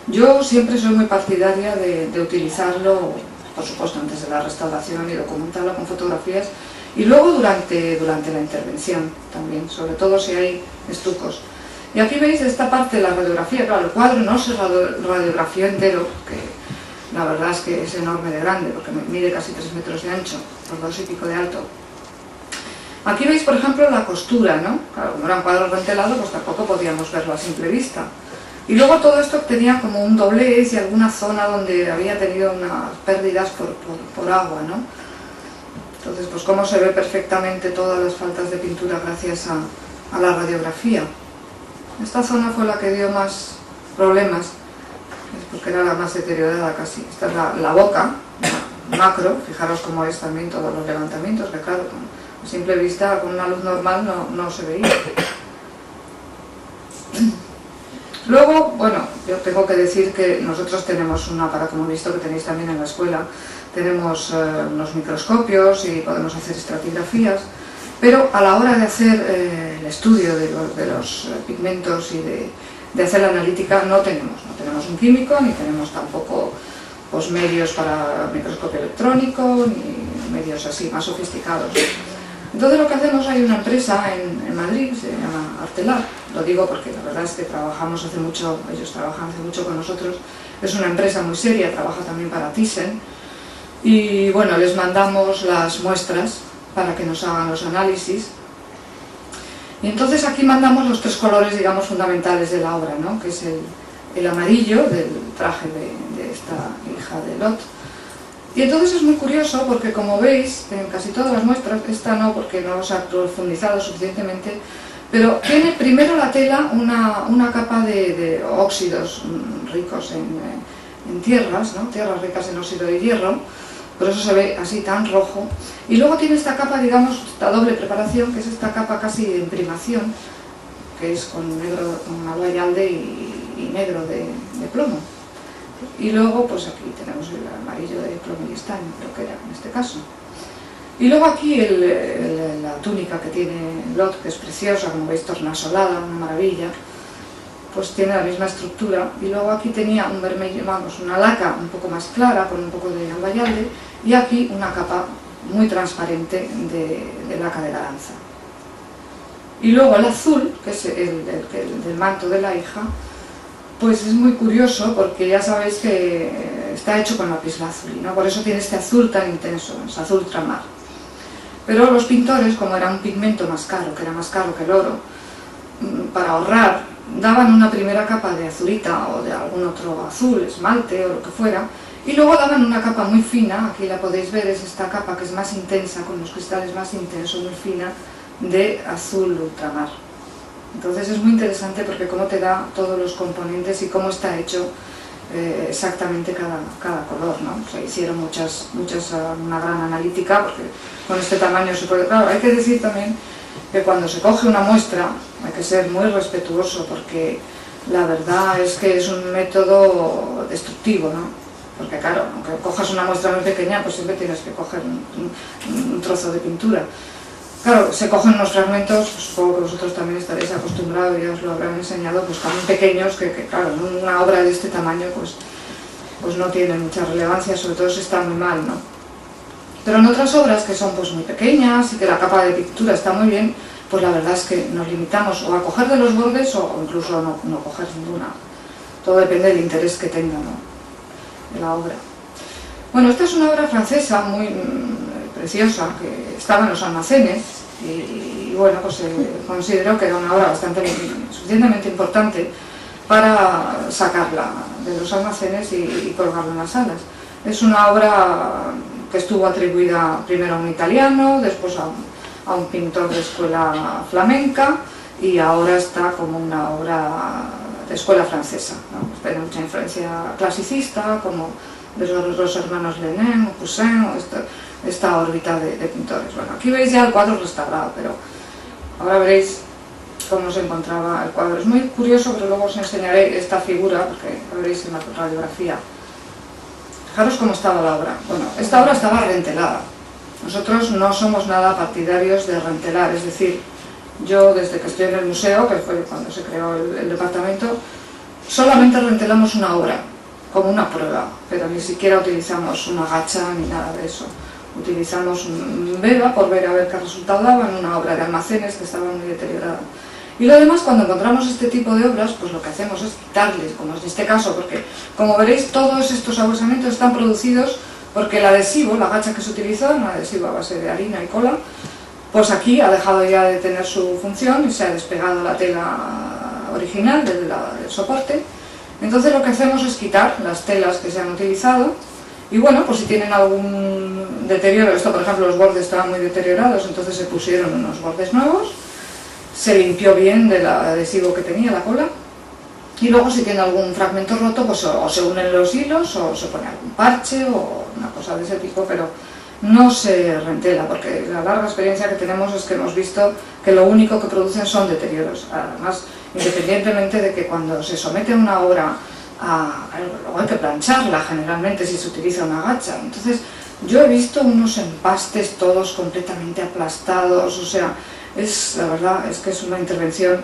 Yo siempre soy muy partidaria de utilizarlo, por supuesto antes de la restauración, y documentarlo con fotografías, y luego durante la intervención también, sobre todo si hay estucos. Y aquí veis esta parte de la radiografía. Claro, el cuadro no se radiografió entero, que la verdad es que es enorme de grande, porque mide casi 3 metros de ancho, por 2 y pico de alto. Aquí veis, por ejemplo, la costura, ¿no? Claro, como era un cuadro rentelado, pues tampoco podíamos verlo a simple vista. Y luego todo esto tenía como un doblez y alguna zona donde había tenido unas pérdidas por agua, ¿no? Entonces, pues cómo se ve perfectamente todas las faltas de pintura gracias a la radiografía. Esta zona fue la que dio más problemas, porque era la más deteriorada casi. Esta es la boca, macro, fijaros cómo es también todos los levantamientos, que claro, a simple vista con una luz normal no se veía. Luego, bueno, yo tengo que decir que nosotros tenemos un aparato, como he visto que tenéis también en la escuela, tenemos unos microscopios y podemos hacer estratigrafías, pero a la hora de hacer el estudio de los pigmentos y de hacer la analítica no tenemos un químico, ni tenemos tampoco pues, medios para microscopio electrónico, ni medios así más sofisticados. Entonces lo que hacemos, hay una empresa en Madrid, se llama Artelar, lo digo porque la verdad es que trabajamos hace mucho, ellos trabajan hace mucho con nosotros, es una empresa muy seria, trabaja también para Thyssen, y bueno, les mandamos las muestras para que nos hagan los análisis. Y entonces aquí mandamos los 3 colores, digamos, fundamentales de la obra, ¿no? Que es el amarillo del traje de esta hija de Lot. Y entonces es muy curioso porque, como veis, en casi todas las muestras, esta no porque no se ha profundizado suficientemente, pero tiene primero la tela una capa de óxidos ricos en tierras, ¿no? Tierras ricas en óxido de hierro, por eso se ve así tan rojo. Y luego tiene esta capa, digamos, esta doble preparación, que es esta capa casi de imprimación, que es con negro, con albayalde y negro de plomo. Y luego, pues aquí tenemos el amarillo de plomo y estaño, creo que era en este caso. Y luego aquí la túnica que tiene Lot, que es preciosa, como veis, tornasolada, una maravilla, pues tiene la misma estructura. Y luego aquí tenía un vermelho, vamos, una laca un poco más clara, con un poco de albayalde, y aquí una capa muy transparente de laca de garanza. Y luego el azul, que es el del manto de la hija, pues es muy curioso porque ya sabéis que está hecho con lapislázuli, ¿no? Por eso tiene este azul tan intenso, es azul ultramar. Pero los pintores, como era un pigmento más caro, que era más caro que el oro, para ahorrar, daban una primera capa de azurita o de algún otro azul, esmalte o lo que fuera, y luego daban una capa muy fina, aquí la podéis ver, es esta capa que es más intensa, con los cristales más intensos, muy fina, de azul ultramar. Entonces es muy interesante porque cómo te da todos los componentes y cómo está hecho exactamente cada color, ¿no? O sea, hicieron una gran analítica, porque con este tamaño se puede... Claro, hay que decir también que cuando se coge una muestra hay que ser muy respetuoso, porque la verdad es que es un método destructivo, ¿no? Porque claro, aunque cojas una muestra muy pequeña, pues siempre tienes que coger un trozo de pintura. Claro, se cogen unos fragmentos, pues supongo que vosotros también estaréis acostumbrados, ya os lo habrán enseñado, pues tan pequeños que claro, en una obra de este tamaño pues no tiene mucha relevancia, sobre todo si está muy mal, ¿no? Pero en otras obras que son pues muy pequeñas y que la capa de pintura está muy bien, pues la verdad es que nos limitamos o a coger de los bordes o incluso no coger ninguna. Todo depende del interés que tenga, ¿no?, de la obra. Bueno, esta es una obra francesa muy preciosa, que estaba en los almacenes y bueno, pues considero que era una obra suficientemente importante para sacarla de los almacenes y colgarla en las salas. Es una obra que estuvo atribuida primero a un italiano, después a un pintor de escuela flamenca y ahora está como una obra de escuela francesa, ¿no? Tiene mucha influencia clasicista, como de los hermanos Lenin o Poussin, esta órbita de pintores. Bueno, aquí veis ya el cuadro restaurado, pero ahora veréis cómo se encontraba el cuadro. Es muy curioso, pero luego os enseñaré esta figura, porque lo veréis en la radiografía. Fijaros cómo estaba la obra. Bueno, esta obra estaba rentelada. Nosotros no somos nada partidarios de rentelar, es decir, yo desde que estoy en el museo, que fue cuando se creó el departamento, solamente rentelamos una obra, como una prueba, pero ni siquiera utilizamos una gacha ni nada de eso. Utilizamos un beba por ver a ver qué resultado daba en una obra de almacenes que estaba muy deteriorada. Y lo demás, cuando encontramos este tipo de obras, pues lo que hacemos es quitarles, como en este caso, porque como veréis todos estos abolsamientos están producidos porque el adhesivo, la gacha que se utilizó, un adhesivo a base de harina y cola, pues aquí ha dejado ya de tener su función y se ha despegado la tela original del soporte. Entonces lo que hacemos es quitar las telas que se han utilizado y bueno, pues si tienen algún deterioro, esto por ejemplo los bordes estaban muy deteriorados, entonces se pusieron unos bordes nuevos, se limpió bien del adhesivo que tenía la cola y luego si tiene algún fragmento roto, pues o se unen los hilos o se pone algún parche o una cosa de ese tipo, pero no se rentela, porque la larga experiencia que tenemos es que hemos visto que lo único que producen son deterioros. Además, independientemente de que cuando se somete una obra luego hay que plancharla generalmente si se utiliza una gacha. Entonces yo he visto unos empastes todos completamente aplastados, o sea, la verdad es que es una intervención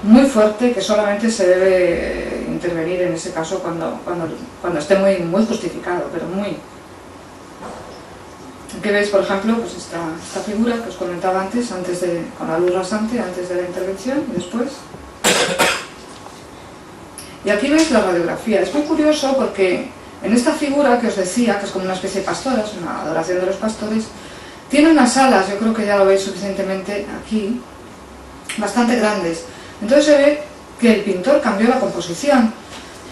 muy fuerte que solamente se debe intervenir en ese caso cuando esté muy justificado, pero muy. Aquí veis, por ejemplo, pues esta figura que os comentaba antes con la luz rasante, antes de la intervención y después. Y aquí veis la radiografía. Es muy curioso porque en esta figura que os decía, que es como una especie de pastora, es una adoración de los pastores, tiene unas alas, yo creo que ya lo veis suficientemente aquí, bastante grandes. Entonces se ve que el pintor cambió la composición.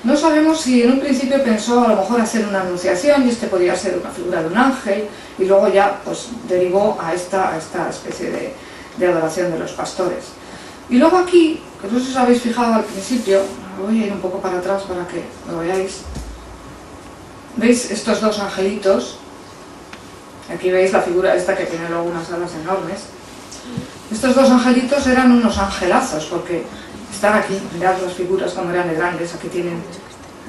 No sabemos si en un principio pensó a lo mejor hacer una anunciación y podría ser una figura de un ángel y luego ya pues derivó a esta especie de adoración de los pastores. Y luego aquí, que no sé si os habéis fijado al principio, voy a ir un poco para atrás para que lo veáis. ¿Veis estos dos angelitos? Aquí veis la figura esta que tiene luego unas alas enormes. Estos dos angelitos eran unos angelazos porque están aquí, mirad las figuras como eran de grandes. Aquí tienen,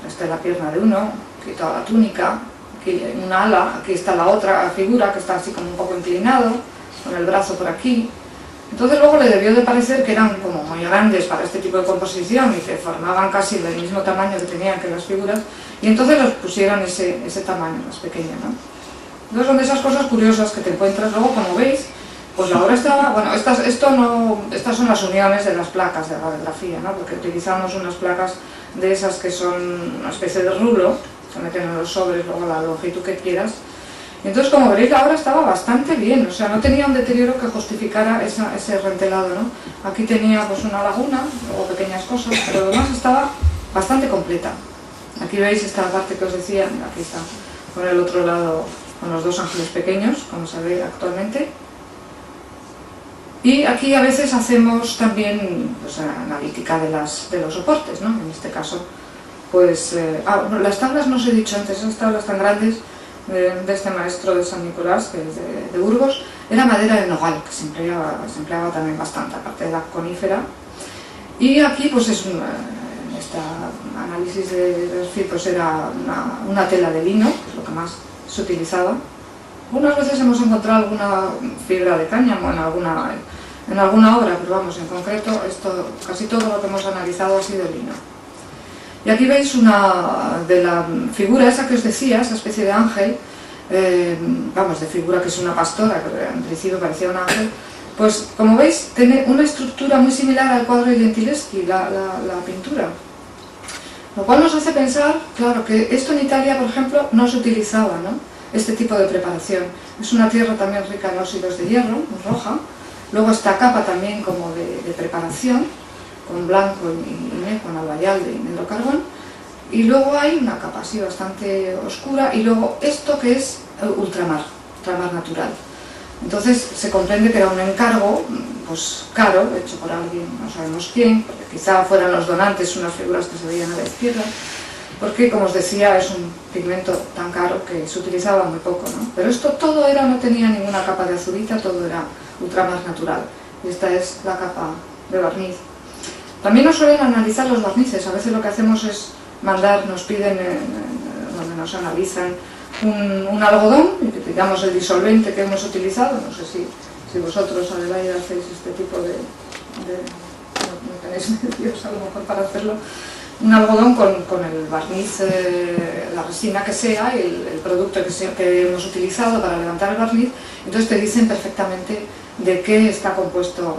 esta es la pierna de uno, aquí toda la túnica, aquí una ala, aquí está la otra figura que está así como un poco inclinado, con el brazo por aquí. Entonces luego le debió de parecer que eran como muy grandes para este tipo de composición y que formaban casi el mismo tamaño que tenían que las figuras, y entonces los pusieron ese tamaño más pequeño, ¿no? Entonces son de esas cosas curiosas que te encuentras. Luego, como veis, pues la obra estaba, bueno, estas son las uniones de las placas de radiografía, ¿no? Porque utilizamos unas placas de esas que son una especie de rulo, se meten en los sobres, luego la longitud que quieras. Y entonces, como veréis, la obra estaba bastante bien, o sea, no tenía un deterioro que justificara ese rentelado, ¿no? Aquí tenía pues una laguna, luego pequeñas cosas, pero además estaba bastante completa. Aquí veis esta parte que os decía, aquí está, por el otro lado, con los dos ángeles pequeños, como se ve actualmente. Y aquí a veces hacemos también pues, analítica de los soportes, ¿no? En este caso, pues... las tablas no os he dicho antes, esas tablas tan grandes de este maestro de San Nicolás, que es de Burgos, era madera de nogal, que se empleaba también bastante, aparte de la conífera. Y aquí, pues en este análisis de los fibros era una tela de lino, que es lo que más se utilizaba. Algunas veces hemos encontrado alguna fibra de cáñamo en alguna obra, pero vamos, en concreto, casi todo lo que hemos analizado ha sido lino. Y aquí veis una de la figura esa que os decía, esa especie de ángel, vamos, de figura que es una pastora, que en principio parecía un ángel, pues como veis tiene una estructura muy similar al cuadro de Gentileschi, la pintura. Lo cual nos hace pensar, claro, que esto en Italia, por ejemplo, no se utilizaba, ¿no? Este tipo de preparación. Es una tierra también rica en óxidos de hierro, muy roja. Luego esta capa también como de preparación, con blanco y negro, con albayalde y negro carbón. Y luego hay una capa así bastante oscura, y luego esto que es ultramar natural. Entonces se comprende que era un encargo pues caro, hecho por alguien, no sabemos quién, porque quizá fueran los donantes unas figuras que se veían a la izquierda, porque como os decía es un pigmento tan caro que se utilizaba muy poco, ¿no? Pero esto todo no tenía ninguna capa de azurita, todo era ultramar natural. Y esta es la capa de barniz. También nos suelen analizar los barnices. A veces lo que hacemos es nos piden, donde nos analizan un algodón, y digamos el disolvente que hemos utilizado. No sé si vosotros, Adelaide, hacéis este tipo no tenéis medios a lo mejor para hacerlo. Un algodón con el barniz, la resina que sea, y el producto que hemos utilizado para levantar el barniz. Entonces te dicen perfectamente de qué está compuesto,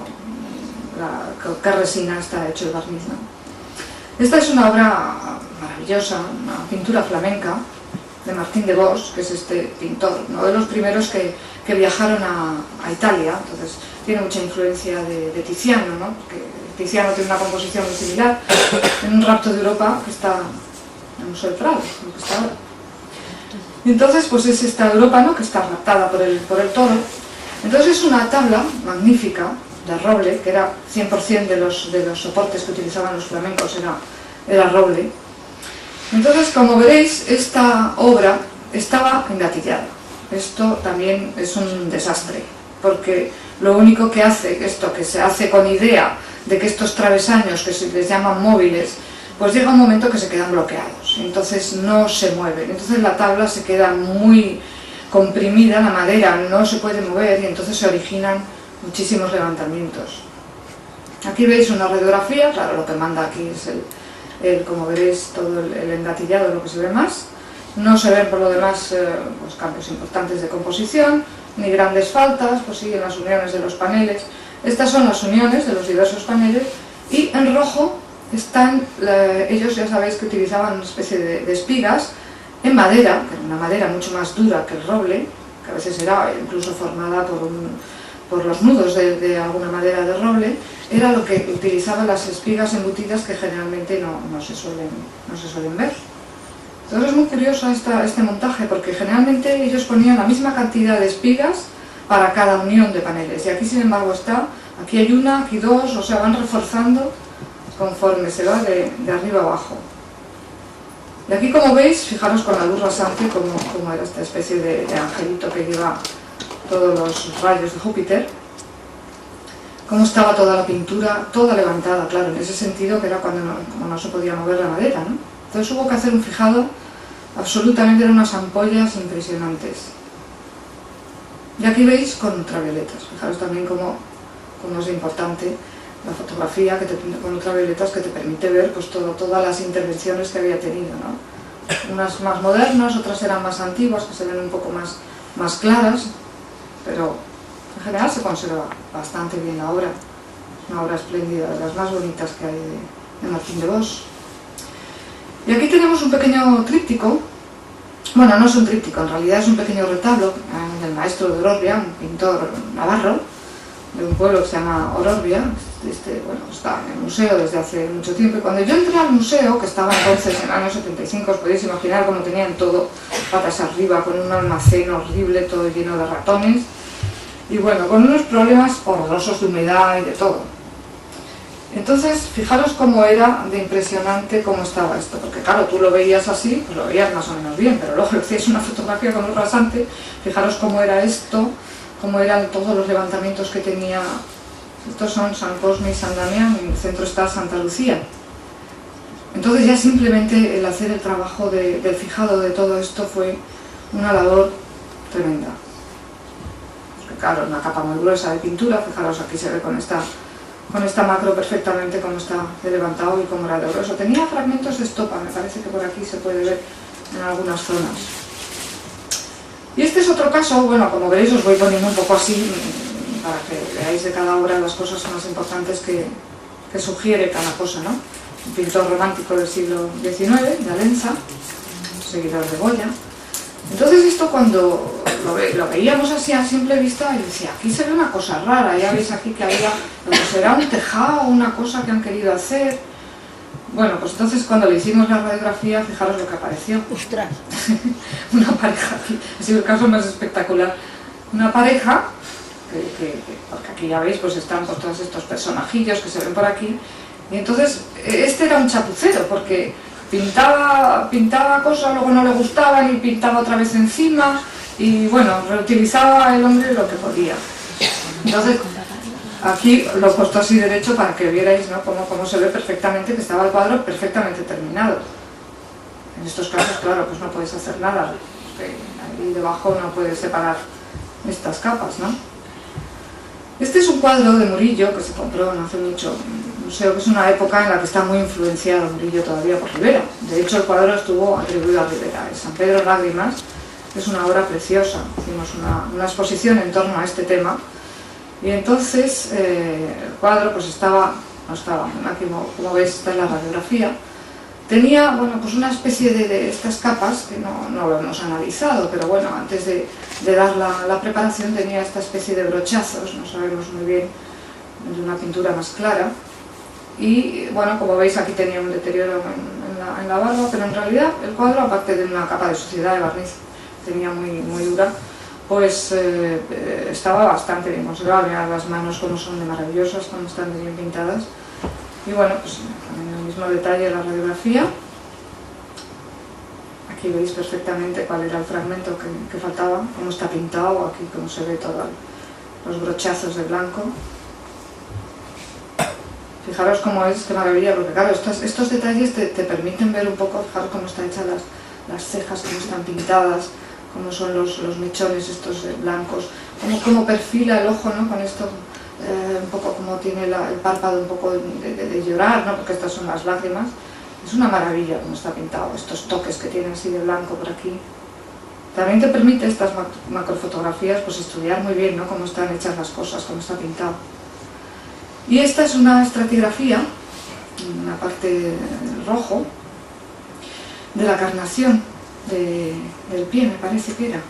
qué resina está hecho el barniz, ¿no? Esta es una obra maravillosa, una pintura flamenca de Martín de Bos, que es este pintor, uno de los primeros que viajaron a Italia. Entonces tiene mucha influencia de Tiziano, ¿no? Porque Tiziano tiene una composición muy similar en un rapto de Europa que está en el Museo del Prado, lo que está ahora. Y entonces pues es esta Europa, ¿no?, que está raptada por el toro. Entonces es una tabla magnífica de roble, que era 100% de los soportes que utilizaban los flamencos, era roble. Entonces, como veréis, esta obra estaba engatillada. Esto también es un desastre, porque lo único que hace esto, que se hace con idea de que estos travesaños, que se les llaman móviles, pues llega un momento que se quedan bloqueados, entonces no se mueven, entonces la tabla se queda muy comprimida, la madera no se puede mover y entonces se originan muchísimos levantamientos. Aquí veis una radiografía, claro, lo que manda aquí es como veréis, todo el engatillado, lo que se ve más. No se ven por lo demás pues, cambios importantes de composición, ni grandes faltas, pues sí, en las uniones de los paneles. Estas son las uniones de los diversos paneles y en rojo están, ellos ya sabéis que utilizaban una especie de espigas en madera, que era una madera mucho más dura que el roble, que a veces era incluso formada por los nudos de alguna madera de roble, era lo que utilizaban las espigas embutidas que generalmente no se suelen ver. Entonces es muy curioso este montaje porque generalmente ellos ponían la misma cantidad de espigas para cada unión de paneles y aquí sin embargo aquí hay una, aquí dos, o sea van reforzando conforme se va de arriba abajo. Y aquí como veis, fijaros con la luz rasante como era esta especie de angelito que lleva todos los rayos de Júpiter, cómo estaba toda la pintura, toda levantada, claro, en ese sentido que era como no se podía mover la madera, ¿no? Entonces hubo que hacer un fijado, absolutamente eran unas ampollas impresionantes. Y aquí veis con ultravioletas, fijaros también cómo es importante la fotografía con ultravioletas que te permite ver pues, todas las intervenciones que había tenido, ¿no? Unas más modernas, otras eran más antiguas, que se ven un poco más claras, pero en general se conserva bastante bien la obra. Es una obra espléndida, de las más bonitas que hay de Martín de Bosch. Y aquí tenemos un pequeño tríptico, bueno, no es un tríptico, en realidad es un pequeño retablo del maestro de Ororbia, un pintor navarro, de un pueblo que se llama Ororbia, bueno, está en el museo desde hace mucho tiempo, y cuando yo entré al museo, que estaba entonces en el año 75, os podéis imaginar cómo tenían todo patas arriba, con un almacén horrible, todo lleno de ratones, y bueno, con unos problemas horrorosos de humedad y de todo. Entonces, fijaros cómo era de impresionante cómo estaba esto, porque claro, tú lo veías así, pues lo veías más o menos bien, pero luego hacías una fotografía con luz rasante, fijaros cómo era esto, cómo eran todos los levantamientos que tenía. Estos son San Cosme y San Damián, en el centro está Santa Lucía. Entonces ya simplemente el hacer el trabajo del fijado de todo esto fue una labor tremenda. Porque claro, una capa muy gruesa de pintura, fijaros aquí se ve con esta macro perfectamente cómo está de levantado y cómo era de grueso. Tenía fragmentos de estopa, me parece que por aquí se puede ver en algunas zonas. Y este es otro caso, bueno, como veréis os voy poniendo un poco así para que veáis de cada obra las cosas más importantes que sugiere cada cosa, ¿no? Un pintor romántico del siglo XIX, de Alenza, seguidor de Goya. Entonces esto cuando lo veíamos así a simple vista, y decía, aquí se ve una cosa rara, ya veis aquí que había, será un tejado, una cosa que han querido hacer. Bueno, pues entonces cuando le hicimos la radiografía, fijaros lo que apareció. ¡Ostras! Una pareja, ha sido el caso más espectacular. Una pareja, porque aquí ya veis, pues están pues, todos estos personajillos que se ven por aquí, y entonces este era un chapucero, porque pintaba cosas, luego no le gustaban y pintaba otra vez encima, y bueno, reutilizaba el hombre lo que podía. Entonces, aquí lo he puesto así derecho para que vierais, ¿no? cómo se ve perfectamente que estaba el cuadro perfectamente terminado. En estos casos, claro, pues no puedes hacer nada, porque ahí debajo no puedes separar estas capas, ¿no? Este es un cuadro de Murillo que se compró no hace mucho en un museo, que es una época en la que está muy influenciado Murillo todavía por Rivera. De hecho, el cuadro estuvo atribuido a Rivera. El San Pedro Lágrimas es una obra preciosa. Hicimos una exposición en torno a este tema. Y entonces el cuadro pues aquí como veis está en la radiografía, tenía bueno, pues una especie de estas capas que no lo hemos analizado, pero bueno, antes de dar la preparación tenía esta especie de brochazos, no sabemos muy bien, de una pintura más clara, y bueno, como veis aquí tenía un deterioro en la barba, pero en realidad el cuadro, aparte de una capa de suciedad de barniz, tenía muy dura, pues estaba bastante bien conservado. Mirad las manos como son de maravillosas, como están de bien pintadas. Y bueno, pues también el mismo detalle de la radiografía. Aquí veis perfectamente cuál era el fragmento que faltaba, cómo está pintado, aquí cómo se ve todos los brochazos de blanco. Fijaros cómo es, qué maravilla, porque claro, estos detalles te permiten ver un poco, fijaros cómo están hechas las cejas, cómo están pintadas, cómo son los mechones estos blancos, cómo perfila el ojo, ¿no? Con esto, un poco como tiene el párpado un poco de llorar, ¿no? Porque estas son las lágrimas. Es una maravilla cómo está pintado, estos toques que tiene así de blanco por aquí. También te permite estas macrofotografías pues estudiar muy bien, ¿no? Cómo están hechas las cosas, cómo está pintado. Y esta es una estratigrafía, una parte rojo, de la carnación del pie, me parece que era.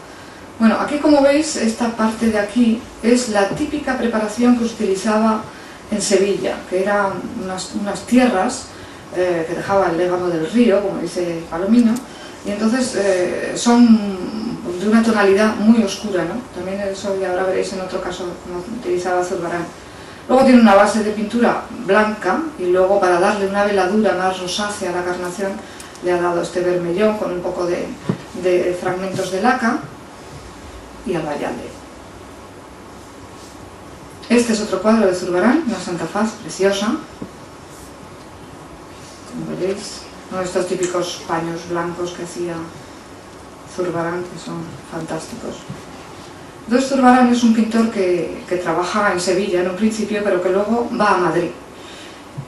Bueno, aquí como veis, esta parte de aquí es la típica preparación que se utilizaba en Sevilla, que eran unas tierras que dejaba el légamo del río, como dice Palomino, y entonces son de una tonalidad muy oscura, ¿no? También eso ya ahora veréis en otro caso como utilizaba Zurbarán. Luego tiene una base de pintura blanca y luego para darle una veladura más rosácea a la carnación le ha dado este vermellón con un poco de fragmentos de laca y albayalde. Este es otro cuadro de Zurbarán, una Santa Faz preciosa, como veréis, uno de estos típicos paños blancos que hacía Zurbarán, que son fantásticos. Entonces Zurbarán es un pintor que trabaja en Sevilla en un principio, pero que luego va a Madrid.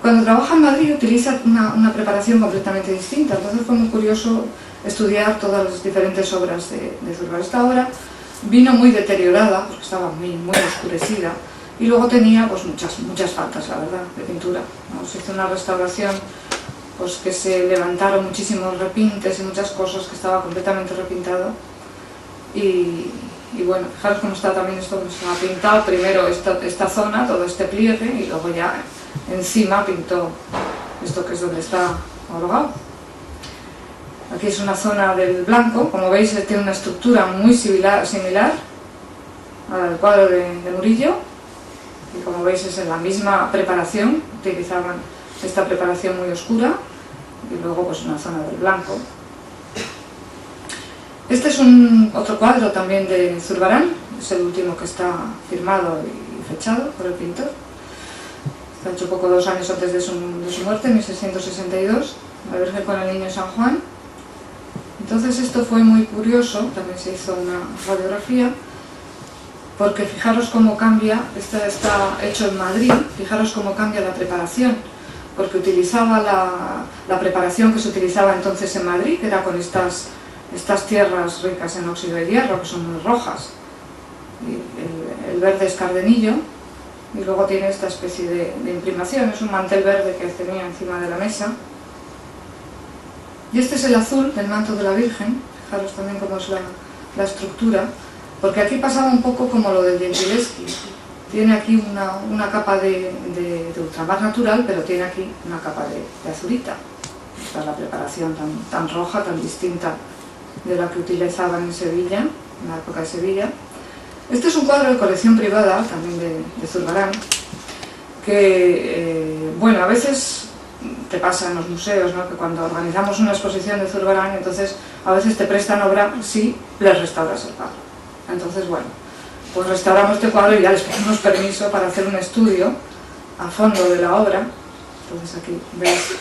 Cuando trabaja en Madrid utiliza una preparación completamente distinta, entonces fue muy curioso estudiar todas las diferentes obras de Zurbarán. Esta obra vino muy deteriorada, porque estaba muy oscurecida, y luego tenía pues muchas faltas, la verdad, de pintura, ¿no? Se hizo una restauración pues que se levantaron muchísimos repintes y muchas cosas, que estaba completamente repintado. Y bueno, fijaros cómo está también esto que se ha pintado, primero esta zona, todo este pliegue, y luego ya encima pintó esto que es donde está holgado. Aquí es una zona del blanco, como veis tiene una estructura muy similar al cuadro de Murillo, y como veis es en la misma preparación, utilizaban esta preparación muy oscura, y luego pues una zona del blanco. Este es otro cuadro también de Zurbarán, es el último que está firmado y fechado por el pintor. Está hecho poco 2 años antes de su muerte, en 1662, la Virgen con el Niño San Juan. Entonces esto fue muy curioso, también se hizo una radiografía, porque fijaros cómo cambia, este está hecho en Madrid, fijaros cómo cambia la preparación, porque utilizaba la preparación que se utilizaba entonces en Madrid, que era con estas tierras ricas en óxido de hierro, que son muy rojas. Y el verde es cardenillo, y luego tiene esta especie de imprimación, es un mantel verde que tenía encima de la mesa. Y este es el azul del manto de la Virgen, fijaros también cómo es la estructura, porque aquí pasaba un poco como lo del Gentileschi. Tiene aquí una capa de ultramar natural, pero tiene aquí una capa de azurita. Esta es la preparación tan roja, tan distinta de la que utilizaban en Sevilla, en la época de Sevilla. Este es un cuadro de colección privada, también de Zurbarán, que, bueno, a veces te pasa en los museos, ¿no? Que cuando organizamos una exposición de Zurbarán, entonces a veces te prestan obra si les restauras el cuadro. Entonces, bueno, pues restauramos este cuadro y ya les pedimos permiso para hacer un estudio a fondo de la obra. Entonces aquí veis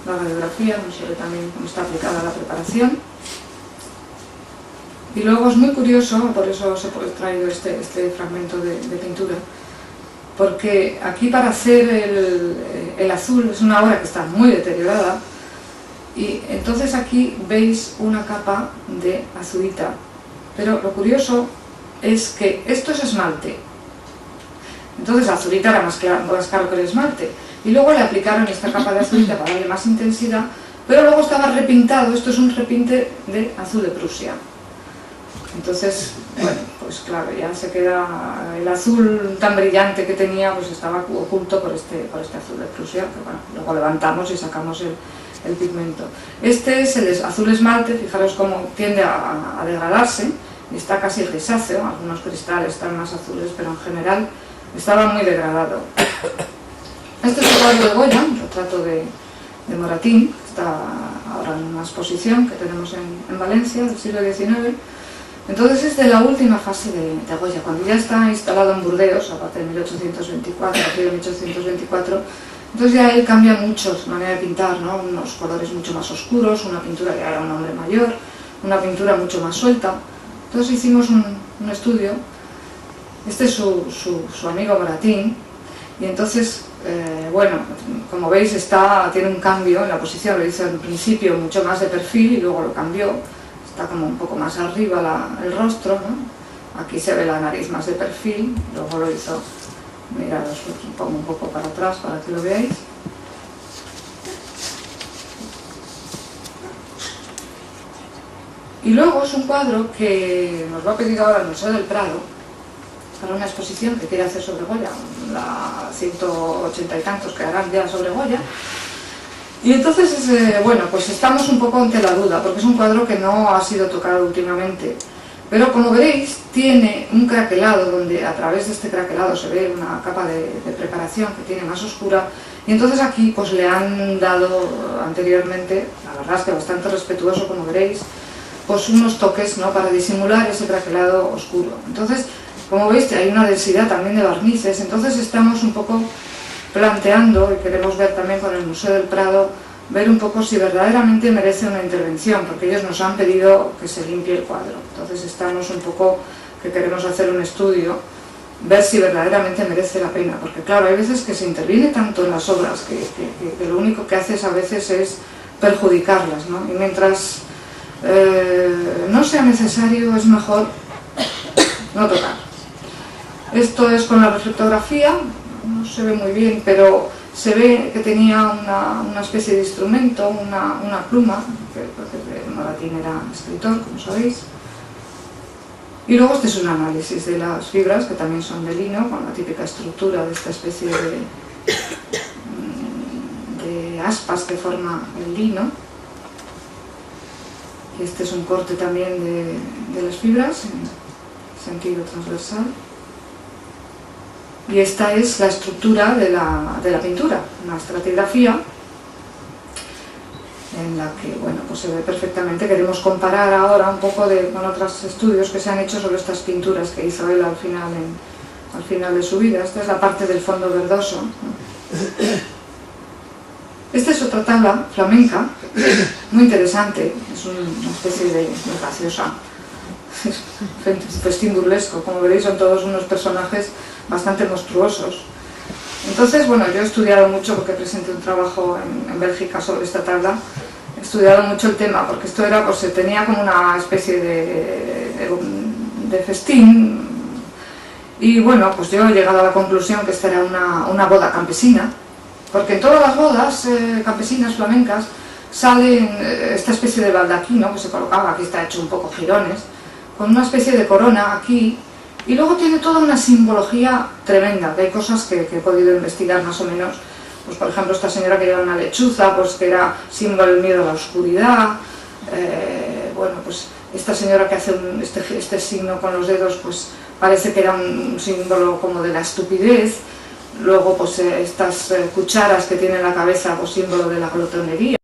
la radiografía, no se ve también cómo está aplicada la preparación. Y luego es muy curioso, por eso os he traído este fragmento de pintura, porque aquí para hacer el azul es una obra que está muy deteriorada, y entonces aquí veis una capa de azurita, pero lo curioso es que esto es esmalte, entonces la azurita era más caro que el esmalte, y luego le aplicaron esta capa de azurita para darle más intensidad, pero luego estaba repintado, esto es un repinte de azul de Prusia. Entonces, bueno, pues claro, ya se queda el azul tan brillante que tenía, pues estaba oculto por este azul de Prusia, que bueno, luego levantamos y sacamos el pigmento. Este es el azul esmalte, fijaros cómo tiende a degradarse, y está casi grisáceo, algunos cristales están más azules, pero en general estaba muy degradado. Este es el cuadro de Goya, un retrato de Moratín, que está ahora en una exposición que tenemos en Valencia, del siglo XIX. Entonces es de la última fase de Goya, cuando ya está instalado en Burdeos, a partir de 1824, entonces ya él cambia mucho su manera de pintar, ¿no? Unos colores mucho más oscuros, una pintura que era un hombre mayor, una pintura mucho más suelta. Entonces hicimos un estudio, este es su amigo Moratín, y entonces, bueno, como veis tiene un cambio en la posición, lo hizo en principio mucho más de perfil y luego lo cambió, está como un poco más arriba el rostro, ¿no? Aquí se ve la nariz más de perfil, luego lo hizo, mirad, os pongo un poco para atrás para que lo veáis. Y luego es un cuadro que nos lo ha pedido ahora el Museo del Prado para una exposición que quiere hacer sobre Goya, la 180 y tantos que harán ya sobre Goya. Y entonces, bueno, pues estamos un poco ante la duda, porque es un cuadro que no ha sido tocado últimamente. Pero como veréis, tiene un craquelado, donde a través de este craquelado se ve una capa de preparación que tiene más oscura. Y entonces aquí pues le han dado anteriormente, la verdad es que bastante respetuoso, como veréis, pues unos toques, ¿no?, para disimular ese craquelado oscuro. Entonces, como veis, hay una densidad también de barnices, entonces estamos un poco planteando, y queremos ver también con el Museo del Prado, ver un poco si verdaderamente merece una intervención, porque ellos nos han pedido que se limpie el cuadro. Entonces estamos un poco, que queremos hacer un estudio, ver si verdaderamente merece la pena, porque claro, hay veces que se interviene tanto en las obras que lo único que haces a veces es perjudicarlas, ¿no? Y mientras no sea necesario, es mejor no tocar. Esto es con la reflectografía, no se ve muy bien, pero se ve que tenía una especie de instrumento, una pluma, porque Moratín era escritor, como sabéis. Y luego este es un análisis de las fibras, que también son de lino, con la típica estructura de esta especie de aspas que forma el lino. Y este es un corte también de las fibras en sentido transversal. Y esta es la estructura de la pintura, una estratigrafía en la que, bueno, pues se ve perfectamente. Queremos comparar ahora un poco con otros estudios que se han hecho sobre estas pinturas que hizo él al final de su vida. Esta es la parte del fondo verdoso. Esta es otra tabla flamenca, muy interesante, es una especie de graciosa festín burlesco. Como veréis, son todos unos personajes bastante monstruosos. Entonces, bueno, yo he estudiado mucho, porque presenté un trabajo en Bélgica sobre esta tabla. He estudiado mucho el tema, porque esto era, pues se tenía como una especie de festín. Y bueno, pues yo he llegado a la conclusión que esta era una boda campesina, porque en todas las bodas campesinas flamencas sale esta especie de baldaquino que se colocaba, aquí está hecho un poco girones, con una especie de corona aquí, y luego tiene toda una simbología tremenda, que hay cosas que he podido investigar más o menos. Pues por ejemplo, esta señora que lleva una lechuza, pues que era símbolo del miedo a la oscuridad. Bueno, pues esta señora que hace este signo con los dedos, pues parece que era un símbolo como de la estupidez. Luego, pues estas cucharas que tiene en la cabeza, pues símbolo de la glotonería.